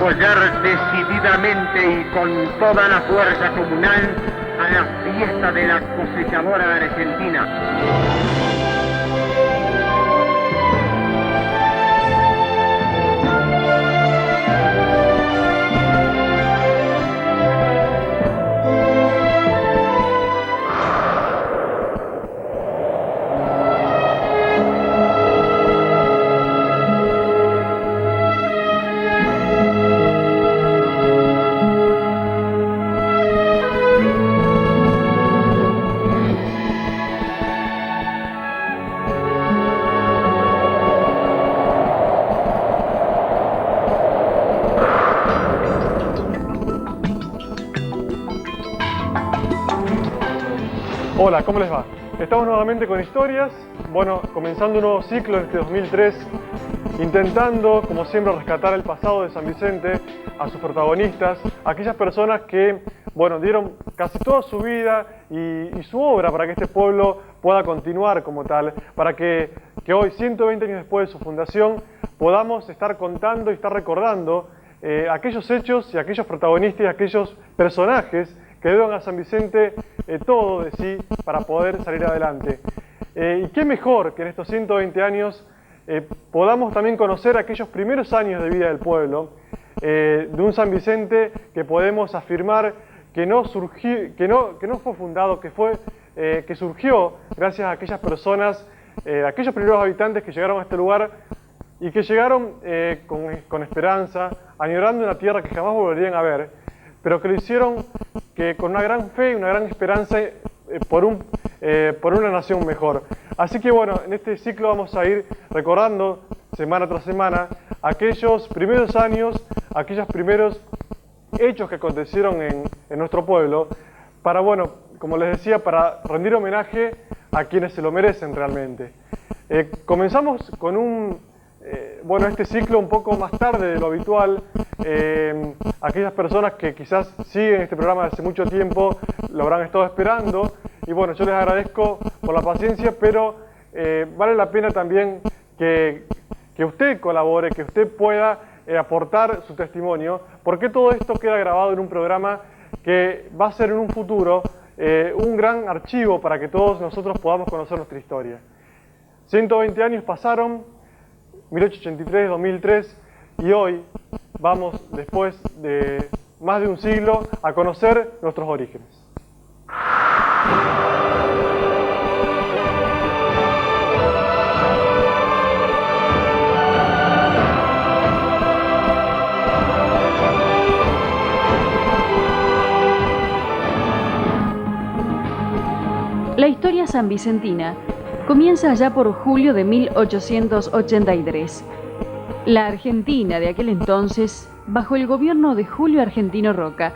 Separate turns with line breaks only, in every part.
apoyar decididamente y con toda la fuerza comunal a la fiesta de la cosechadora argentina.
Hola, ¿cómo les va? Estamos nuevamente con historias, bueno, comenzando un nuevo ciclo en este 2003, intentando, como siempre, rescatar el pasado de San Vicente, a sus protagonistas, aquellas personas que, bueno, dieron casi toda su vida y su obra para que este pueblo pueda continuar como tal, para que hoy, 120 años después de su fundación, podamos estar contando y estar recordando aquellos hechos y aquellos protagonistas y aquellos personajes que dieron a San Vicente todo de sí para poder salir adelante. Y qué mejor que en estos 120 años podamos también conocer aquellos primeros años de vida del pueblo, de un San Vicente que podemos afirmar que no fue fundado, que surgió gracias a aquellas personas, aquellos primeros habitantes que llegaron a este lugar y que llegaron con esperanza, añorando una tierra que jamás volverían a ver, pero que lo hicieron con una gran fe y una gran esperanza por una nación mejor. Así que bueno, en este ciclo vamos a ir recordando semana tras semana aquellos primeros años, aquellos primeros hechos que acontecieron en nuestro pueblo, para, bueno, como les decía, para rendir homenaje a quienes se lo merecen realmente. Comenzamos con este ciclo un poco más tarde de lo habitual. Aquellas personas que quizás siguen este programa desde hace mucho tiempo lo habrán estado esperando y bueno, yo les agradezco por la paciencia, pero vale la pena también que usted colabore, que usted pueda aportar su testimonio, porque todo esto queda grabado en un programa que va a ser en un futuro un gran archivo para que todos nosotros podamos conocer nuestra historia. 120 años pasaron, 1883, 2003, y hoy vamos, después de más de un siglo, a conocer nuestros orígenes.
La historia sanvicentina comienza allá por julio de 1883. La Argentina de aquel entonces, bajo el gobierno de Julio Argentino Roca,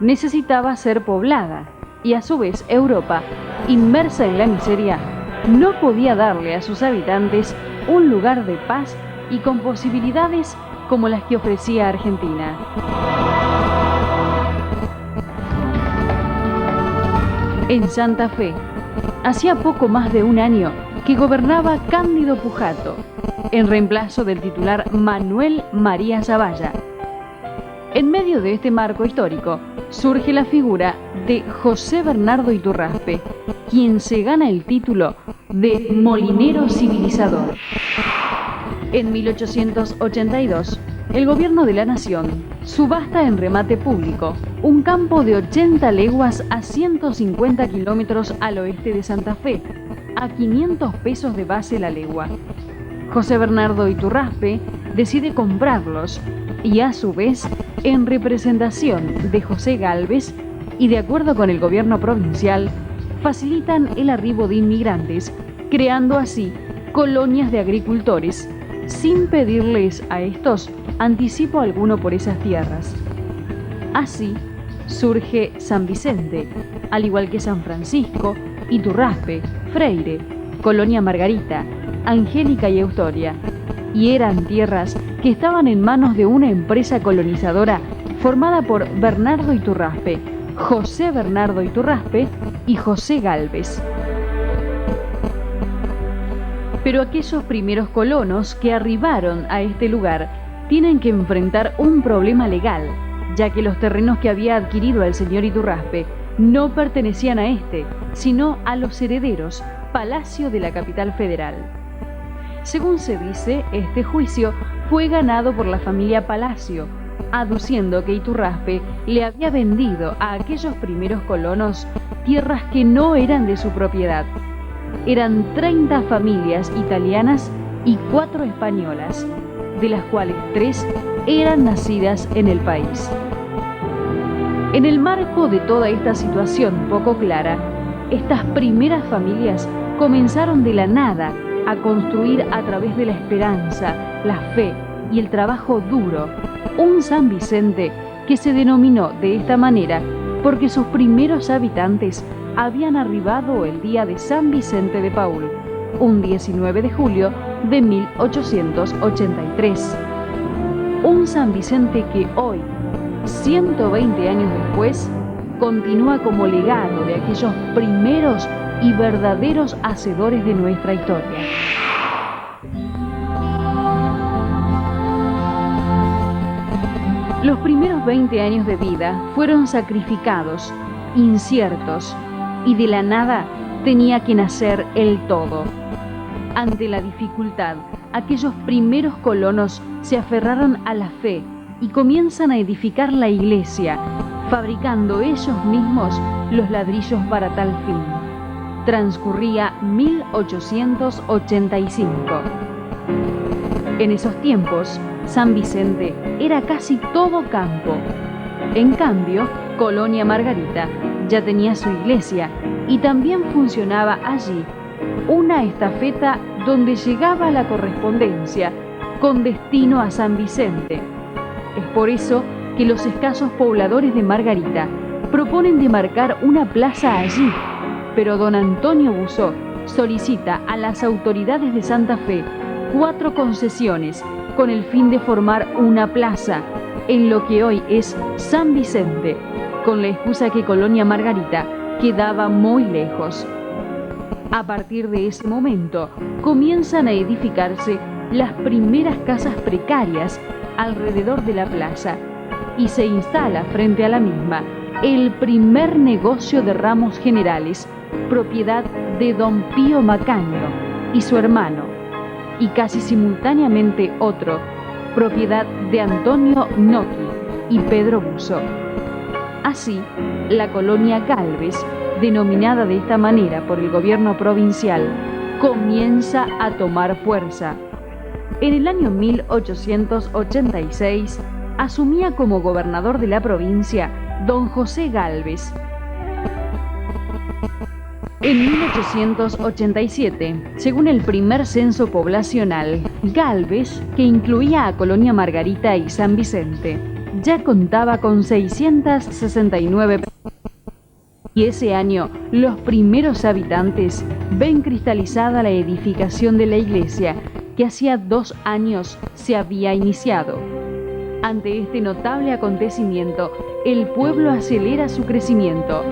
necesitaba ser poblada y a su vez Europa, inmersa en la miseria, no podía darle a sus habitantes un lugar de paz y con posibilidades como las que ofrecía Argentina. En Santa Fe, hacía poco más de un año que gobernaba Cándido Pujato, en reemplazo del titular Manuel María Zavalla. En medio de este marco histórico surge la figura de José Bernardo Iturraspe, quien se gana el título de molinero civilizador. En 1882, el gobierno de la nación subasta en remate público un campo de 80 leguas a 150 kilómetros al oeste de Santa Fe, a 500 pesos de base la legua. José Bernardo Iturraspe decide comprarlos y a su vez, en representación de José Gálvez y de acuerdo con el gobierno provincial, facilitan el arribo de inmigrantes, creando así colonias de agricultores, sin pedirles a estos anticipo alguno por esas tierras. Así surge San Vicente, al igual que San Francisco, Iturraspe, Freire, Colonia Margarita, Angélica y Eustoria, y eran tierras que estaban en manos de una empresa colonizadora formada por Bernardo Iturraspe, José Bernardo Iturraspe y José Gálvez. Pero aquellos primeros colonos que arribaron a este lugar tienen que enfrentar un problema legal, ya que los terrenos que había adquirido el señor Iturraspe no pertenecían a este, sino a los herederos, Palacio de la capital federal. Según se dice, este juicio fue ganado por la familia Palacio, aduciendo que Iturraspe le había vendido a aquellos primeros colonos tierras que no eran de su propiedad. Eran 30 familias italianas y 4 españolas, de las cuales 3 eran nacidas en el país. En el marco de toda esta situación poco clara, estas primeras familias comenzaron de la nada a construir a través de la esperanza, la fe y el trabajo duro un San Vicente que se denominó de esta manera porque sus primeros habitantes habían arribado el día de San Vicente de Paúl, un 19 de julio de 1883. Un San Vicente que hoy, 120 años después, continúa como legado de aquellos primeros y verdaderos hacedores de nuestra historia. Los primeros 20 años de vida fueron sacrificados, inciertos, y de la nada tenía que nacer el todo. Ante la dificultad, aquellos primeros colonos se aferraron a la fe y comienzan a edificar la iglesia, fabricando ellos mismos los ladrillos para tal fin. Transcurría 1885. En esos tiempos, San Vicente era casi todo campo. En cambio, Colonia Margarita ya tenía su iglesia y también funcionaba allí una estafeta donde llegaba la correspondencia con destino a San Vicente. Es por eso que los escasos pobladores de Margarita proponen demarcar una plaza allí, pero don Antonio Busó solicita a las autoridades de Santa Fe 4 concesiones con el fin de formar una plaza en lo que hoy es San Vicente, con la excusa que Colonia Margarita quedaba muy lejos. A partir de ese momento comienzan a edificarse las primeras casas precarias alrededor de la plaza y se instala frente a la misma el primer negocio de ramos generales, propiedad de don Pío Macaño y su hermano, y casi simultáneamente otro, propiedad de Antonio Noqui y Pedro Busó. Así, la colonia Gálvez, denominada de esta manera por el gobierno provincial, comienza a tomar fuerza. En el año 1886 asumía como gobernador de la provincia don José Gálvez. En 1887, según el primer censo poblacional, Gálvez, que incluía a Colonia Margarita y San Vicente, ya contaba con 669 y ese año los primeros habitantes ven cristalizada la edificación de la iglesia que hacía 2 años se había iniciado. Ante este notable acontecimiento, el pueblo acelera su crecimiento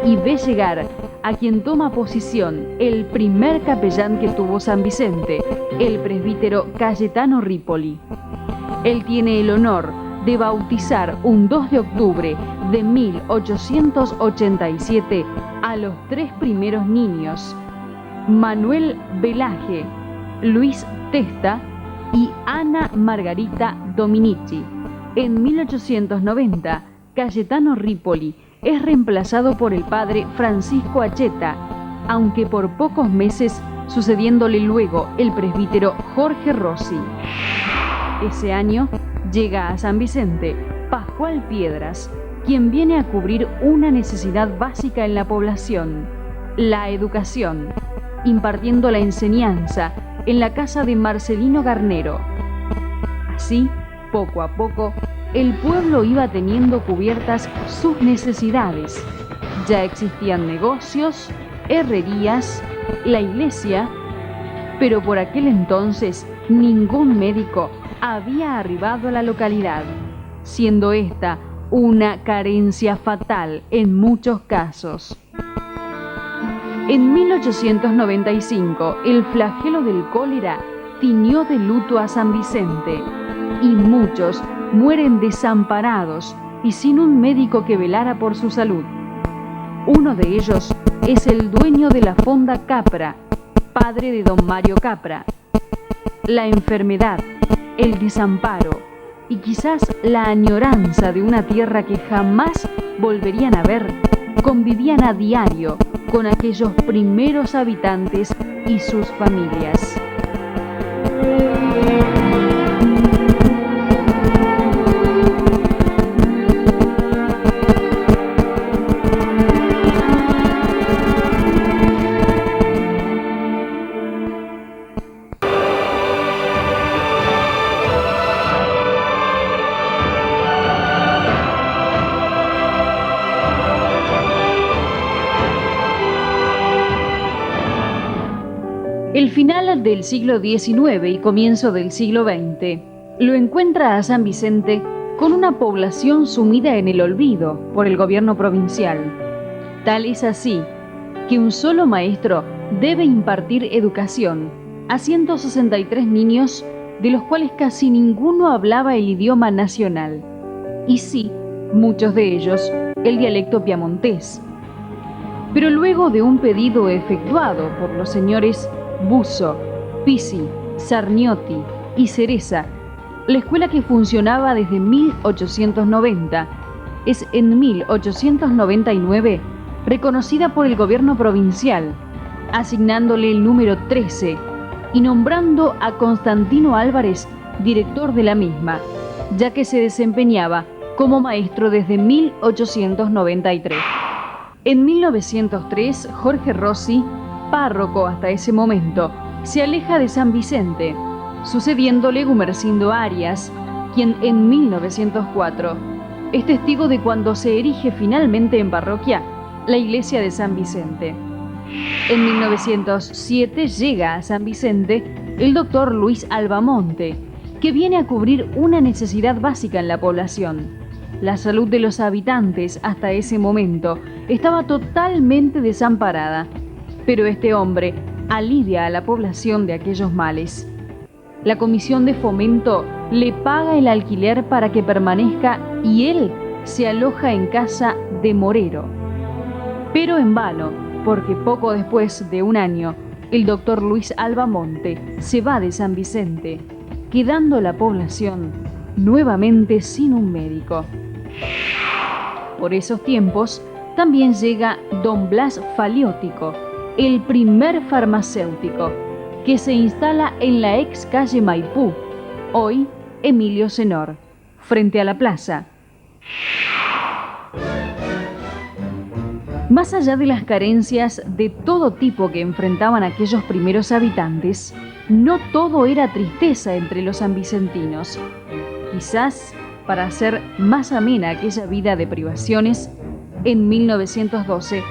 y ve llegar a quien toma posición el primer capellán que tuvo San Vicente, el presbítero Cayetano Ripoli. Él tiene el honor de bautizar un 2 de octubre de 1887 a los 3 primeros niños, Manuel Velaje, Luis Testa y Ana Margarita Dominici. En 1890, Cayetano Ripoli es reemplazado por el padre Francisco Acheta, aunque por pocos meses, sucediéndole luego el presbítero Jorge Rossi. Ese año llega a San Vicente Pascual Piedras, quien viene a cubrir una necesidad básica en la población, la educación, impartiendo la enseñanza en la casa de Marcelino Garnero. Así, poco a poco, el pueblo iba teniendo cubiertas sus necesidades. Ya existían negocios, herrerías, la iglesia, pero por aquel entonces ningún médico había arribado a la localidad, siendo esta una carencia fatal en muchos casos. En 1895, el flagelo del cólera tiñó de luto a San Vicente y muchos mueren desamparados y sin un médico que velara por su salud. Uno de ellos es el dueño de la Fonda Capra, padre de don Mario Capra. La enfermedad, el desamparo y quizás la añoranza de una tierra que jamás volverían a ver, convivían a diario con aquellos primeros habitantes y sus familias. El final del siglo XIX y comienzo del siglo XX lo encuentra a San Vicente con una población sumida en el olvido por el gobierno provincial. Tal es así que un solo maestro debe impartir educación a 163 niños, de los cuales casi ninguno hablaba el idioma nacional, y sí, muchos de ellos el dialecto piamontés. Pero luego de un pedido efectuado por los señores Busso, Pisi, Sarniotti y Cereza, la escuela, que funcionaba desde 1890, es en 1899 reconocida por el gobierno provincial, asignándole el número 13 y nombrando a Constantino Álvarez director de la misma, ya que se desempeñaba como maestro desde 1893. En 1903, Jorge Rossi, párroco hasta ese momento, se aleja de San Vicente, sucediéndole Gumersindo Arias, quien en 1904 es testigo de cuando se erige finalmente en parroquia la iglesia de San Vicente. En 1907 llega a San Vicente el doctor Luis Albamonte, que viene a cubrir una necesidad básica en la población. La salud de los habitantes hasta ese momento estaba totalmente desamparada, pero este hombre alivia a la población de aquellos males. La comisión de fomento le paga el alquiler para que permanezca y él se aloja en casa de Morero. Pero en vano, porque poco después de un año, el doctor Luis Albamonte se va de San Vicente, quedando la población nuevamente sin un médico. Por esos tiempos también llega don Blas Faliótico, el primer farmacéutico, que se instala en la ex calle Maipú, hoy Emilio Senor, frente a la plaza. Más allá de las carencias de todo tipo que enfrentaban aquellos primeros habitantes, no todo era tristeza entre los sanvicentinos. Quizás, para hacer más amena aquella vida de privaciones, en 1912,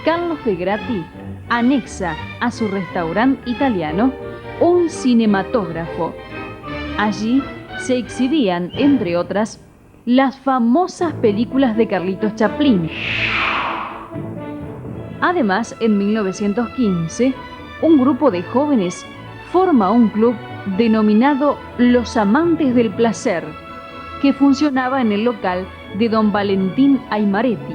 Carlos de Grati anexa a su restaurante italiano un cinematógrafo. Allí se exhibían, entre otras, las famosas películas de Carlitos Chaplin. Además, en 1915, un grupo de jóvenes forma un club denominado Los Amantes del Placer, que funcionaba en el local de don Valentín Aymaretti.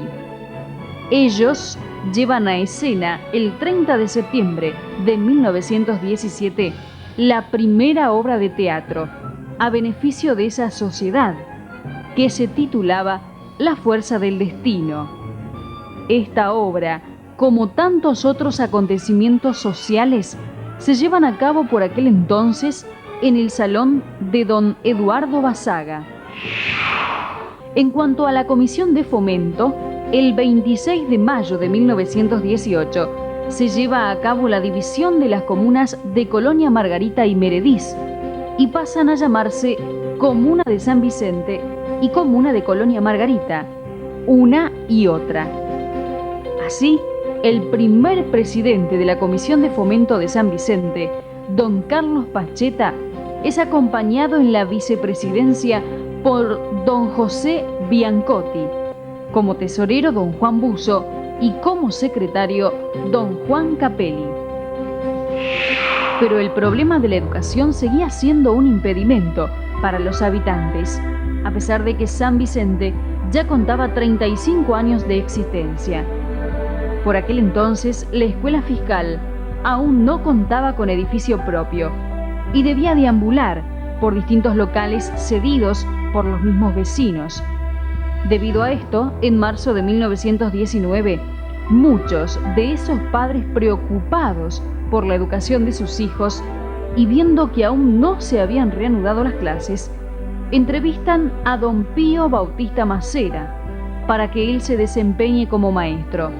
Ellos llevan a escena el 30 de septiembre de 1917 la primera obra de teatro a beneficio de esa sociedad, que se titulaba La Fuerza del Destino. Esta obra, como tantos otros acontecimientos sociales, se llevan a cabo por aquel entonces en el salón de don Eduardo Basaga. En cuanto a la Comisión de Fomento, el 26 de mayo de 1918 se lleva a cabo la división de las comunas de Colonia Margarita y Merediz, y pasan a llamarse Comuna de San Vicente y Comuna de Colonia Margarita, una y otra. Así, el primer presidente de la Comisión de Fomento de San Vicente, don Carlos Pacheta, es acompañado en la vicepresidencia por don José Biancotti, como tesorero don Juan Busso y como secretario don Juan Capelli. Pero el problema de la educación seguía siendo un impedimento para los habitantes, a pesar de que San Vicente ya contaba 35 años de existencia. Por aquel entonces, la escuela fiscal aún no contaba con edificio propio y debía deambular por distintos locales cedidos por los mismos vecinos. Debido a esto, en marzo de 1919, muchos de esos padres preocupados por la educación de sus hijos y viendo que aún no se habían reanudado las clases, entrevistan a don Pío Bautista Macera para que él se desempeñe como maestro.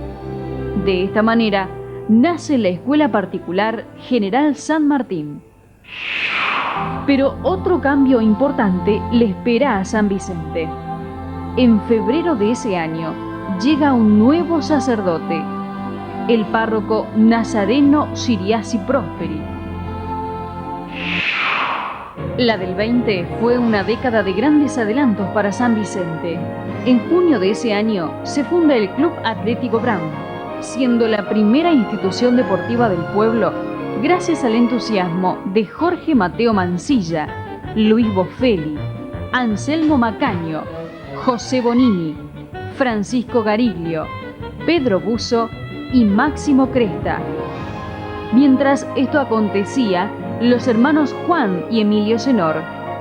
De esta manera, nace la escuela particular General San Martín. Pero otro cambio importante le espera a San Vicente. En febrero de ese año llega un nuevo sacerdote, el párroco Nazareno Siriasi Prosperi. La del 20 fue una década de grandes adelantos para San Vicente. En junio de ese año se funda el Club Atlético Brown, siendo la primera institución deportiva del pueblo gracias al entusiasmo de Jorge Mateo Mansilla, Luis Bofelli, Anselmo Macaño, José Bonini, Francisco Gariglio, Pedro Buzo y Máximo Cresta. Mientras esto acontecía, los hermanos Juan y Emilio Senor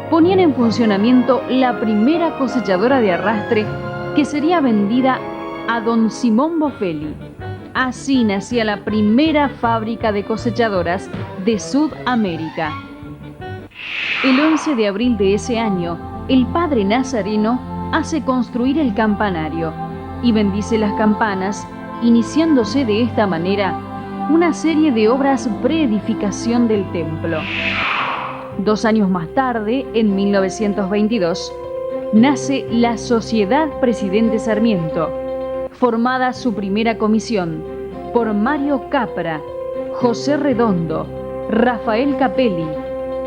ponían en funcionamiento la primera cosechadora de arrastre que sería vendida a don Simón Bofelli. Así nacía la primera fábrica de cosechadoras de Sudamérica. El 11 de abril de ese año, el padre Nazareno hace construir el campanario y bendice las campanas, iniciándose de esta manera una serie de obras preedificación del templo. 2 años más tarde, en 1922, nace la Sociedad Presidente Sarmiento, formada su primera comisión por Mario Capra, José Redondo, Rafael Capelli,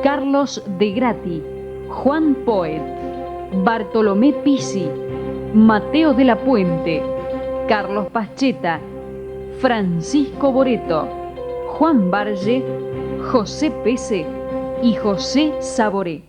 Carlos de Grati, Juan Poet, Bartolomé Pisi, Mateo de la Puente, Carlos Pascheta, Francisco Boreto, Juan Barge, José Pese y José Saboré.